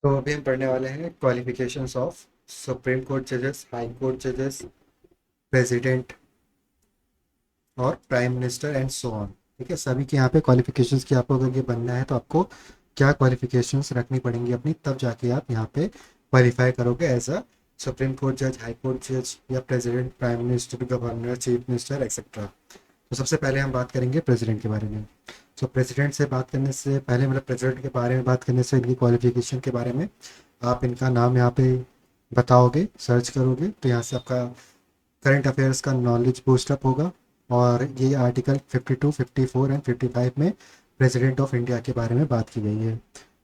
तो अभी हम पढ़ने वाले हैं क्वालिफिकेशंस ऑफ सुप्रीम कोर्ट जजेस, हाई कोर्ट जजेस, प्रेसिडेंट और prime minister and so on. ठीक है, सभी के यहाँ पे क्वालिफिकेशंस की आपको अगर ये बनना है तो आपको क्या क्वालिफिकेशंस रखनी पड़ेंगी अपनी, तब जाके आप यहाँ पे क्वालिफाई करोगे एज अ सुप्रीम कोर्ट जज, हाई कोर्ट जज या president, prime minister, governor, chief minister etcetera. तो सबसे पहले हम बात करेंगे प्रेसिडेंट के बारे में। तो प्रेसिडेंट से बात करने से पहले, मतलब प्रेसिडेंट के बारे में बात करने से इनकी क्वालिफिकेशन के बारे में आप इनका नाम यहाँ पे बताओगे, सर्च करोगे तो यहाँ से आपका करंट अफेयर्स का नॉलेज बूस्टअप होगा। और ये आर्टिकल 52, 54 एंड 55 में प्रेसिडेंट ऑफ इंडिया के बारे में बात की गई है।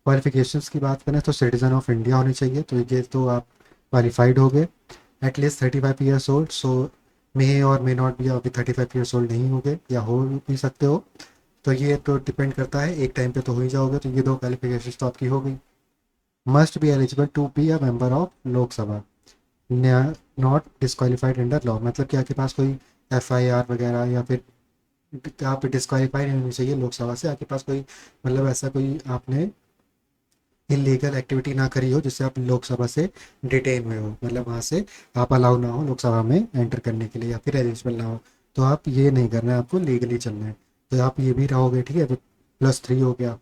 क्वालिफिकेशंस की बात करें तो सिटीजन ऑफ इंडिया होनी चाहिए, तो ये तो आप क्वालिफाइड हो गए। एटलीस्ट 35 ईयर्स ओल्ड, सो मे और मे नॉट भी अभी 35 ईयर्स ओल्ड नहीं हो गए या हो भी सकते हो, तो ये तो डिपेंड करता है, एक टाइम पे तो हो ही जाओगे। तो ये दो क्वालिफिकेशन तो आपकी हो गई। Must be eligible to be a member of Lok Sabha, not disqualified under law, मतलब कि आपके पास कोई एफआईआर वगैरह या फिर आप डिस्क्वालीफाइड नहीं होनी चाहिए लोकसभा से, आपके पास कोई मतलब ऐसा कोई आपने इलीगल एक्टिविटी ना करी हो जिससे आप लोकसभा से डिटेन हुए हो, मतलब वहाँ से आप अलाउ ना हो लोकसभा में एंटर करने के लिए या फिर एलिजिबल ना हो। तो आप ये नहीं करना है, आपको लीगली चलना है, तो आप ये भी रहोगे। ठीक है, तो +3 हो गया।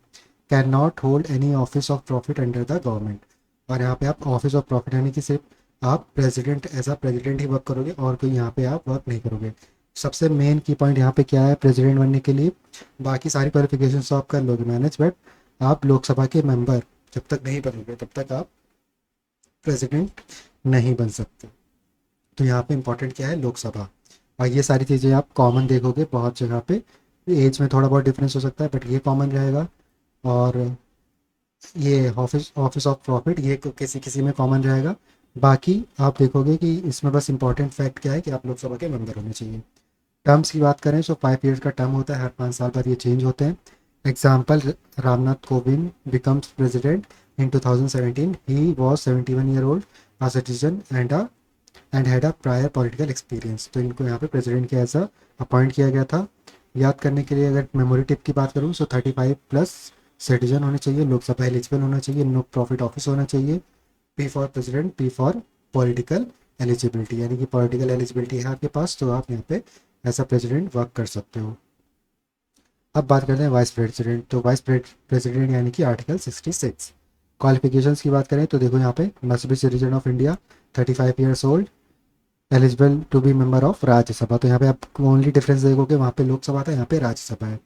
Can not hold any office of profit under the government, और यहाँ पे आप ऑफिस ऑफ प्रॉफिट यानी कि सिर्फ आप प्रेसिडेंट, एज अ प्रेसिडेंट ही वर्क करोगे और कोई यहाँ पे आप वर्क नहीं करोगे। सबसे मेन की पॉइंट यहाँ पे क्या है प्रेसिडेंट बनने के लिए, बाकी सारी क्वालिफिकेशन तो आप कर लोगे मैनेज, बट आप लोकसभा के मेंबर जब तक नहीं बनोगे तब तक आप प्रेसिडेंट नहीं बन सकते। तो यहाँ पे इंपॉर्टेंट क्या है, लोकसभा। और ये सारी चीज़ें आप कॉमन देखोगे बहुत जगह पे, एज में थोड़ा बहुत डिफरेंस हो सकता है बट ये कॉमन रहेगा। और ये ऑफिस ऑफिस ऑफ प्रॉफिट ये किसी किसी में कॉमन रहेगा। बाकी आप देखोगे कि इसमें बस इंपॉर्टेंट फैक्ट क्या है कि आप लोकसभा के मेंबर होने चाहिए। टर्म्स की बात करें तो 5 ईयर्स का टर्म होता है, हर 5 साल बाद ये चेंज होते हैं। Example, Ramnath Kovind becomes president in 2017, he was 71 year old, a citizen and had a prior political experience. तो इनको यहाँ पे प्रेसिडेंट के एज अपॉइंट किया गया था। याद करने के लिए अगर मेमोरी टिप की बात करूँ तो 35+ सिटीजन होने चाहिए, लोकसभा एलिजिबल होना चाहिए, नो प्रॉफिट ऑफिस होना चाहिए, P for president, P for political eligibility, यानी कि पॉलिटिकल एलिजिबिलिटी है आपके पास तो आप यहाँ पे एज अ प्रेसिडेंट वर्क कर सकते हो। अब बात करते हैं वाइस प्रेसिडेंट। तो वाइस प्रेसिडेंट यानी कि आर्टिकल 66। क्वालिफिकेशंस की बात करें तो देखो यहाँ पे must be citizen of India, 35 years old, eligible to be member of Rajya Sabha. तो यहाँ पे आप ओनली डिफरेंस देखोगे, वहाँ पे लोकसभा था, यहाँ पे राज्यसभा है।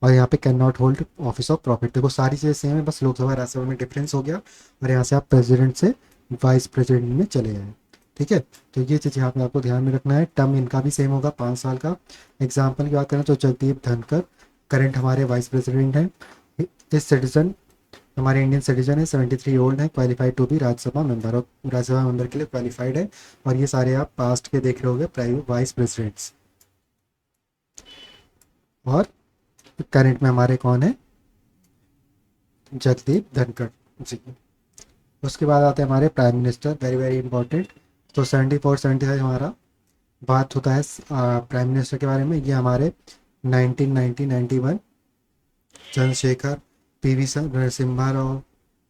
और यहाँ पे can not hold office of profit. देखो सारी चीज़ें सेम है, बस लोकसभा राज्यसभा में डिफरेंस हो गया और यहाँ से आप प्रेसिडेंट से वाइस प्रेसिडेंट में चले गए। ठीक है, तो ये चीज़ यहाँ पे आपको ध्यान में रखना है। टर्म इनका भी सेम होगा, 5 साल का। एग्जाम्पल की बात करें तो जगदीप धनखड़ करंट हमारे वाइस प्रेसिडेंट हैं। इस सिटीजन हमारे इंडियन सिटीजन है, 73 ओल्ड है, qualified to be Rajya Sabha member, और राज्यसभा मेंबर के लिए क्वालिफाइड है। और ये सारे आप पास्ट के देख रहे होगे प्राइवेट वाइस प्रेसिडेंट्स। और करंट में हमारे कौन है, जगदीप धनखड़ जी। उसके बाद आते हैं हमारे prime minister, very very important. तो 74, 75 हमारा बात होता है प्राइम मिनिस्टर के बारे में। ये हमारे 1990, 91 चंद्रशेखर, पीवी नरसिम्हा राव,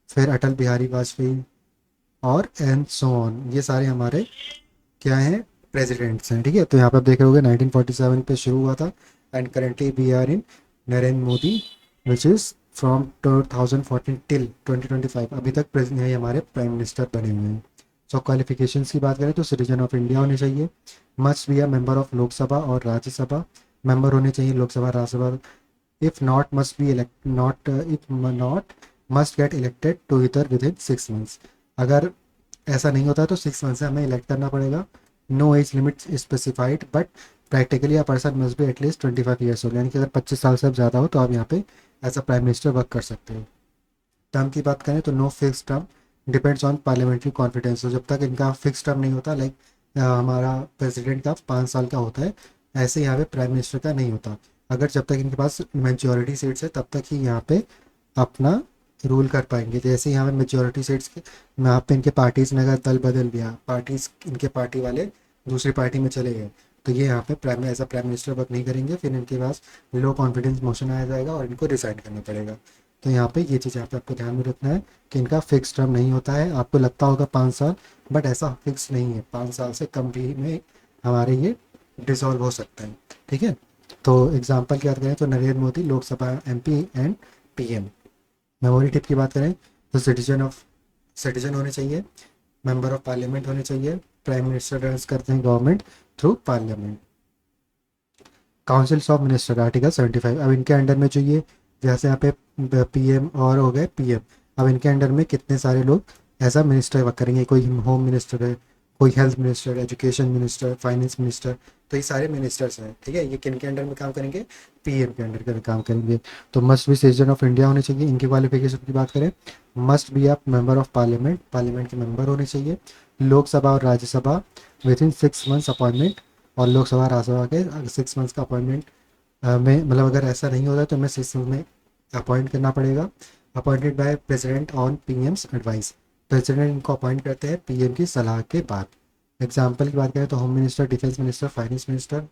फिर अटल बिहारी वाजपेयी और एंड सो ऑन, ये सारे हमारे क्या हैं, प्रेसिडेंट्स हैं। ठीक है, तो यहाँ पे आप देख रहे होगे 1947 पे शुरू हुआ था and currently we are in Narendra Modi, which is from 2014 till 2025 अभी तक प्रेसिडेंट है हमारे प्राइम मिनिस्टर बने हुए हैं। सो क्वालिफिकेशंस की बात करें तो सिटीजन ऑफ इंडिया होने चाहिए, must be a member of Lok Sabha और राज्यसभा, मेंबर होने चाहिए Lok Sabha Rajya Sabha. If not must be elect not if not must get elected to either within 6 months. अगर ऐसा नहीं होता तो 6 मंथ से हमें इलेक्ट करना पड़ेगा। No age limit specified but practically a person must be at least 25 years old, यानी कि अगर 25 साल से ज़्यादा हो तो आप यहाँ पे as a prime minister work कर सकते हो। टर्म की बात करें तो no fix term, depends on parliamentary confidence. तो जब तक इनका फिक्स टर्म नहीं होता, लाइक हमारा प्रेसिडेंट का 5 साल का होता है, ऐसे यहाँ पे प्राइम मिनिस्टर का नहीं होता। अगर जब तक इनके पास मेजोरिटी सीट्स है तब तक ही यहाँ पे अपना रूल कर पाएंगे। जैसे यहाँ पे मेजोरिटी सीट्स के यहाँ पे इनके पार्टीज ने अगर दल बदल दिया, पार्टीज इनके पार्टी वाले दूसरी पार्टी में चले गए, तो ये यहाँ पे prime as a prime minister work नहीं करेंगे, फिर इनके पास लो कॉन्फिडेंस मोशन आ जाएगा और इनको रिजाइन करना पड़ेगा। तो यहाँ पे ये चीज़ यहाँ पे आपको ध्यान में रखना है कि इनका फिक्स टर्म नहीं होता है। आपको लगता होगा 5 साल, बट ऐसा फिक्स नहीं है, 5 साल से कम भी में हमारे ये डिसॉल्व हो सकता है। ठीक है, तो एग्जाम्पल की बात करें तो Narendra Modi Lok Sabha MP and PM। Memory tip की बात करें तो सिटीजन होने चाहिए, मेंबर ऑफ पार्लियामेंट होने चाहिए, प्राइम मिनिस्टर रन करते हैं government through parliament. Councils of minister article 75, अब इनके अंडर में जो ये जैसे यहाँ पे PM और हो गए PM, अब इनके अंडर में कितने सारे लोग ऐसा मिनिस्टर वर्क करेंगे, कोई होम मिनिस्टर है, कोई health minister, education minister, finance minister, तो ये सारे मिनिस्टर्स हैं। ठीक है, ये किन के अंडर में काम करेंगे, PM के अंडर में काम करेंगे। तो must be citizen of India होने चाहिए। इनकी क्वालिफिकेशन की बात करें, must be a member of parliament, parliament के मेंबर होने चाहिए, लोकसभा और Rajya Sabha with in 6 months appointment, और लोकसभा राज्यसभा के 6 मंथ्स का अपॉइंटमेंट में, मतलब अगर ऐसा नहीं होता तो हमें 6 मंथ में अपॉइंट करना पड़ेगा। Appointed by president on PM's advice, president इनको अपॉइंट करते हैं PM की सलाह के बाद। एग्जाम्पल की बात करें तो home minister, defence minister, finance minister,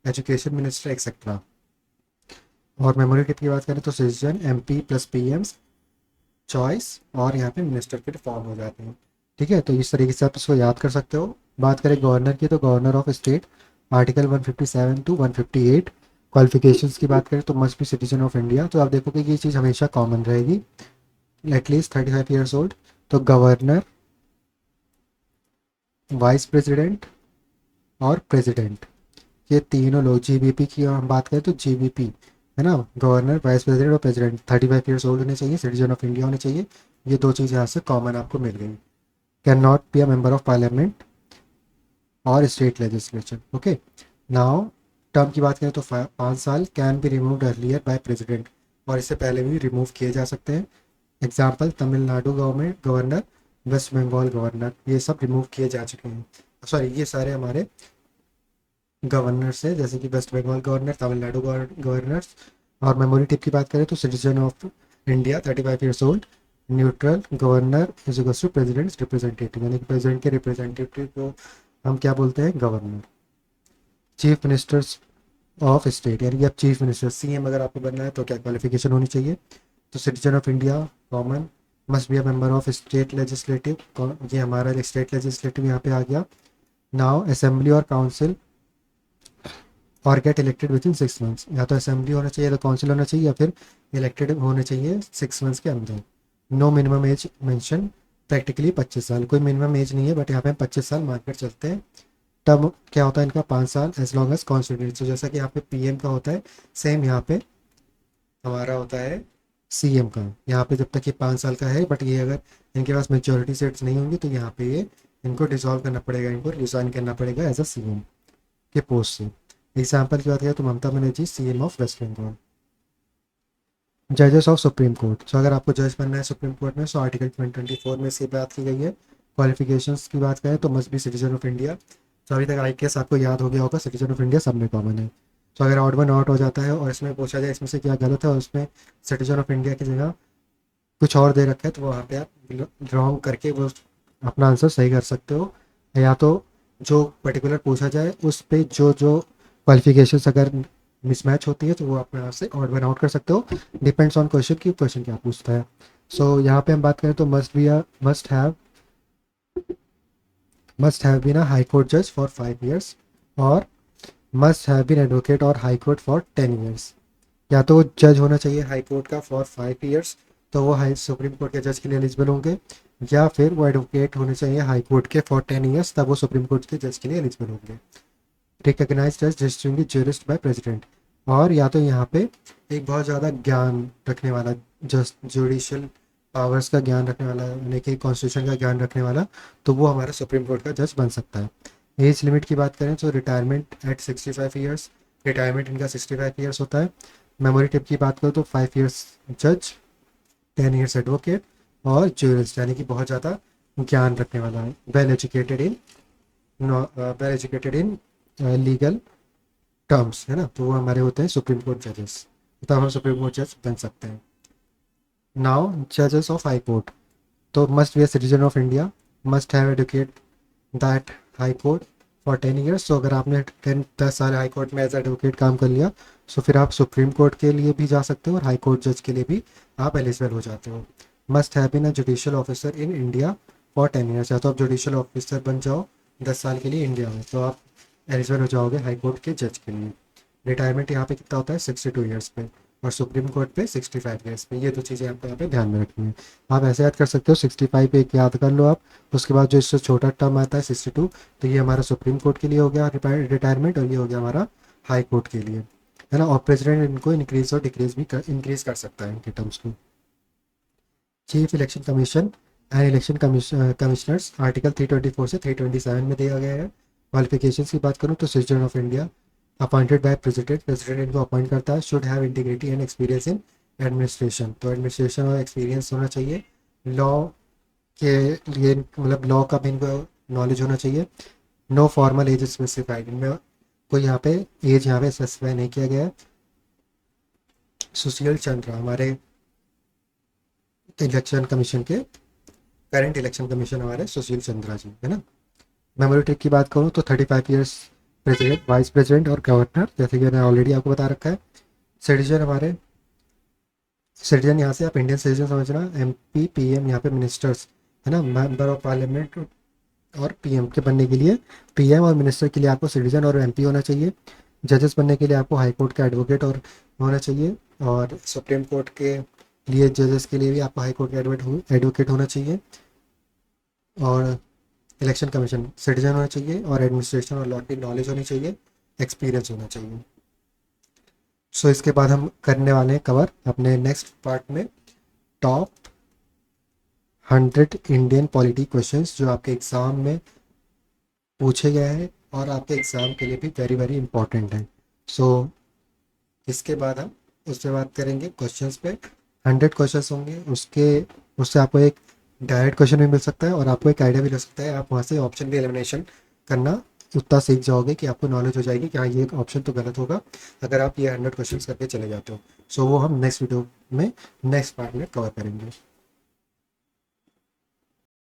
education minister etcetera. और मेमोरी टिप की बात करें तो citizen MP plus PM's choice, और यहाँ पे मिनिस्टर के फॉर्म हो जाते हैं। ठीक है, तो इस तरीके से आप इसको याद कर सकते हो। बात करें गवर्नर की तो governor of state article 157 to 158। Qualifications की बात करें तो must be citizen of India, तो आप देखोगे ये चीज़ हमेशा कॉमन रहेगी, एटलीस्ट 35 ईयर्स ओल्ड। तो गवर्नर, वाइस प्रेसिडेंट और प्रेसिडेंट, ये तीनों लोग, GVP की हम बात करें तो GVP है ना, गवर्नर, वाइस प्रेसिडेंट और प्रेसिडेंट 35 ईयर्स ओल्ड होने चाहिए, सिटीजन ऑफ इंडिया होने चाहिए। ये दो चीज़ यहाँ से कॉमन आपको मिल गई। Can not be a member of parliament और state legislature. Okay, now term की बात करें तो 5 साल, can be removed earlier by president, और इससे पहले भी रिमूव किए जा सकते हैं। Example Tamil Nadu government governor, West Bengal governor, ये सब रिमूव किए जा चुके हैं। सॉरी, ये सारे हमारे गवर्नर्स है, जैसे कि वेस्ट बंगाल गवर्नर, तमिलनाडु गवर्नर्स। और मेमोरी टिप की बात करें तो citizen of India 35 years old, neutral, governor is equals to presidents representative, यानी कि प्रेसिडेंट के रिप्रेजेंटेटिव को हम क्या बोलते हैं, governor. Chief ministers of state, यानी कि अब चीफ मिनिस्टर CM अगर आपको बनना है तो क्या क्वालिफिकेशन होनी चाहिए, तो citizen of India common, must be a member of state legislative, ये हमारा स्टेट लेजिस्लेटिव यहाँ पे आ गया। नाउ असेंबली और काउंसिल और get elected with in 6 months, या तो असेंबली होना चाहिए, या तो काउंसिल होना चाहिए, या फिर इलेक्टेड होने चाहिए 6 मंथ्स के अंदर। No minimum age mention, practically 25 साल, कोई मिनिमम एज नहीं है, बट यहाँ पे हम 25 साल मानकर चलते हैं। टर्म क्या होता है इनका, 5 साल, एज लॉन्ग एज कॉन्स्टिट्यूंसी, तो जैसा कि यहाँ पे PM का होता है, सेम यहाँ पे हमारा होता है CM का। यहाँ पे जब तक ये 5 साल का है, बट ये अगर इनके पास मेच्योरिटी सेट्स नहीं होंगी तो यहाँ पे ये इनको डिसॉल्व करना पड़ेगा, इनको रिजाइन करना पड़ेगा एज अ CM के पोस्ट से। एग्जाम्पल की बात करें तो Mamata Banerjee CM of West Bengal. जजेस ऑफ सुप्रीम कोर्ट, तो अगर आपको जज बनना है सुप्रीम कोर्ट में तो आर्टिकल 24 में इसकी बात की गई है। क्वालिफिकेशंस की बात करें तो must be citizen of India, तो अभी तक IPS आपको याद हो गया होगा, सिटीजन ऑफ इंडिया सब में कॉमन है। तो अगर ऑड वन आउट हो जाता है और इसमें पूछा जाए इसमें से क्या गलत है और उसमें सिटीजन ऑफ इंडिया की जगह कुछ और दे रखा है, तो वहाँ पे आप रॉन्ग करके वो अपना आंसर सही कर सकते हो। या तो जो पर्टिकुलर पूछा जाए उस पे जो जो क्वालिफिकेशंस अगर मिसमैच होती है तो वो अपने आप से ऑड वन आउट कर सकते हो, डिपेंड्स ऑन क्वेश्चन की क्वेश्चन क्या पूछता है। सो यहाँ पे हम बात करें तो must have been a high court जज फॉर 5 years, और मस्ट हैव बीन एडवोकेट और हाई कोर्ट फॉर 10 years। या तो जज होना चाहिए हाई कोर्ट का फॉर 5 years, तो वो हाई सुप्रीम कोर्ट के जज के लिए एलिजिबल होंगे, या फिर वो एडवोकेट होने चाहिए हाई कोर्ट के फॉर 10 years, तब वो सुप्रीम कोर्ट के जज के लिए एलिजिबल होंगे। Recognised as distinguished jurist by president, और या तो यहाँ पे एक बहुत ज़्यादा ज्ञान रखने वाला, जस्ट जुडिशियल पावर्स का ज्ञान रखने वाला, यानी कि कॉन्स्टिट्यूशन का ज्ञान रखने वाला, तो वो हमारा सुप्रीम कोर्ट का जज बन सकता है। एज लिमिट की बात करें तो रिटायरमेंट एट 65 ईयर्स, रिटायरमेंट इनका 65 ईयर्स होता है। मेमोरी टिप की बात करो तो 5 years जज, 10 years एडवोकेट, और ज्यूरिस्ट यानी कि बहुत ज़्यादा ज्ञान रखने वाला है, well educated in legal terms, है ना, तो वो हमारे होते हैं सुप्रीम कोर्ट जजेस, तब हम सुप्रीम कोर्ट जज बन सकते हैं। नाउ जजेस ऑफ हाई कोर्ट, तो must be a citizen of India, must have educate that high court for 10 years, तो अगर आपने 10 साल हाई कोर्ट में एज एडवोकेट काम कर लिया सो फिर आप सुप्रीम कोर्ट के लिए भी जा सकते हो और हाई कोर्ट जज के लिए भी आप एलिजिबल हो जाते हो। Must have been a judicial officer in India for 10 years, या तो आप जुडिशियल ऑफिसर बन जाओ 10 साल के लिए इंडिया में, तो आप एलिजिबल हो जाओगे हाई कोर्ट के जज के लिए। रिटायरमेंट यहाँ पे कितना होता है 62 ईयर्स पे, और सुप्रीम कोर्ट पे 65 ईयर्स पे। ये दो चीज़ें आपको यहाँ पे ध्यान में रखनी है। आप ऐसे याद कर सकते हो 65 एक याद कर लो आप, उसके बाद जो इससे छोटा टर्म आता है 62, तो ये हमारा सुप्रीम कोर्ट के लिए हो गया रिटायरमेंट, और ये हो गया हमारा हाई कोर्ट के लिए, है ना। और प्रेसिडेंट इनको इंक्रीज और डिक्रीज भी इंक्रीज कर सकता है इनके टर्म्स को। Chief election commission and election commissioners article 324 से 327 में दिया गया है। क्वालिफिकेशन की बात करूँ तो citizen of India, appointed by president, president इनको अपॉइंट करता है। Should have integrity and experience in administration, तो एडमिनिस्ट्रेशन और एक्सपीरियंस होना चाहिए। लॉ के लिए मतलब लॉ का भी इनको नॉलेज होना चाहिए। नो फॉर्मल एज स्पेसिफाइड, इनमें कोई यहाँ पे एज यहाँ पे स्पेसिफाई नहीं किया गया है। सुशील चंद्र हमारे इलेक्शन कमीशन के करंट इलेक्शन कमीशन हमारे सुशील चंद्रा जी, है ना। मेमोरी ट्रिक की बात करूँ तो 35 ईयर्स प्रेसिडेंट, वाइस प्रेसिडेंट और गवर्नर, जैसे कि मैंने ऑलरेडी आपको बता रखा है। सिटीजन हमारे, सिटीजन यहाँ से आप इंडियन सिटीजन समझना, MP PM यहाँ पे मिनिस्टर्स, है ना, मेंबर ऑफ पार्लियामेंट और PM के बनने के लिए, PM और मिनिस्टर के लिए आपको सिटीजन और MP होना चाहिए। जजेस बनने के लिए आपको हाई कोर्ट का एडवोकेट और होना चाहिए, और सुप्रीम कोर्ट के लिए जजेस के लिए भी आपको हाई कोर्ट का एडवोकेट होना चाहिए। और इलेक्शन कमीशन सिटीजन होना चाहिए, और एडमिनिस्ट्रेशन और लॉ की नॉलेज होनी चाहिए, एक्सपीरियंस होना चाहिए। सो इसके बाद हम करने वाले हैं कवर अपने नेक्स्ट पार्ट में टॉप 100 इंडियन पॉलिटी क्वेश्चंस जो आपके एग्ज़ाम में पूछे गए हैं और आपके एग्ज़ाम के लिए भी वेरी वेरी इंपॉर्टेंट है। सो इसके बाद हम उससे बात करेंगे क्वेश्चंस पे। 100 क्वेश्चंस होंगे, उसके उससे आपको एक डायरेक्ट क्वेश्चन भी मिल सकता है, और आपको एक आइडिया भी लग सकता है। आप वहाँ से ऑप्शन भी एलिमिनेशन करना उतना सीख जाओगे कि आपको नॉलेज हो जाएगी कि हाँ ये ऑप्शन तो गलत होगा, अगर आप ये 100 क्वेश्चंस करके चले जाते हो। सो वो हम नेक्स्ट वीडियो में नेक्स्ट पार्ट में कवर करेंगे।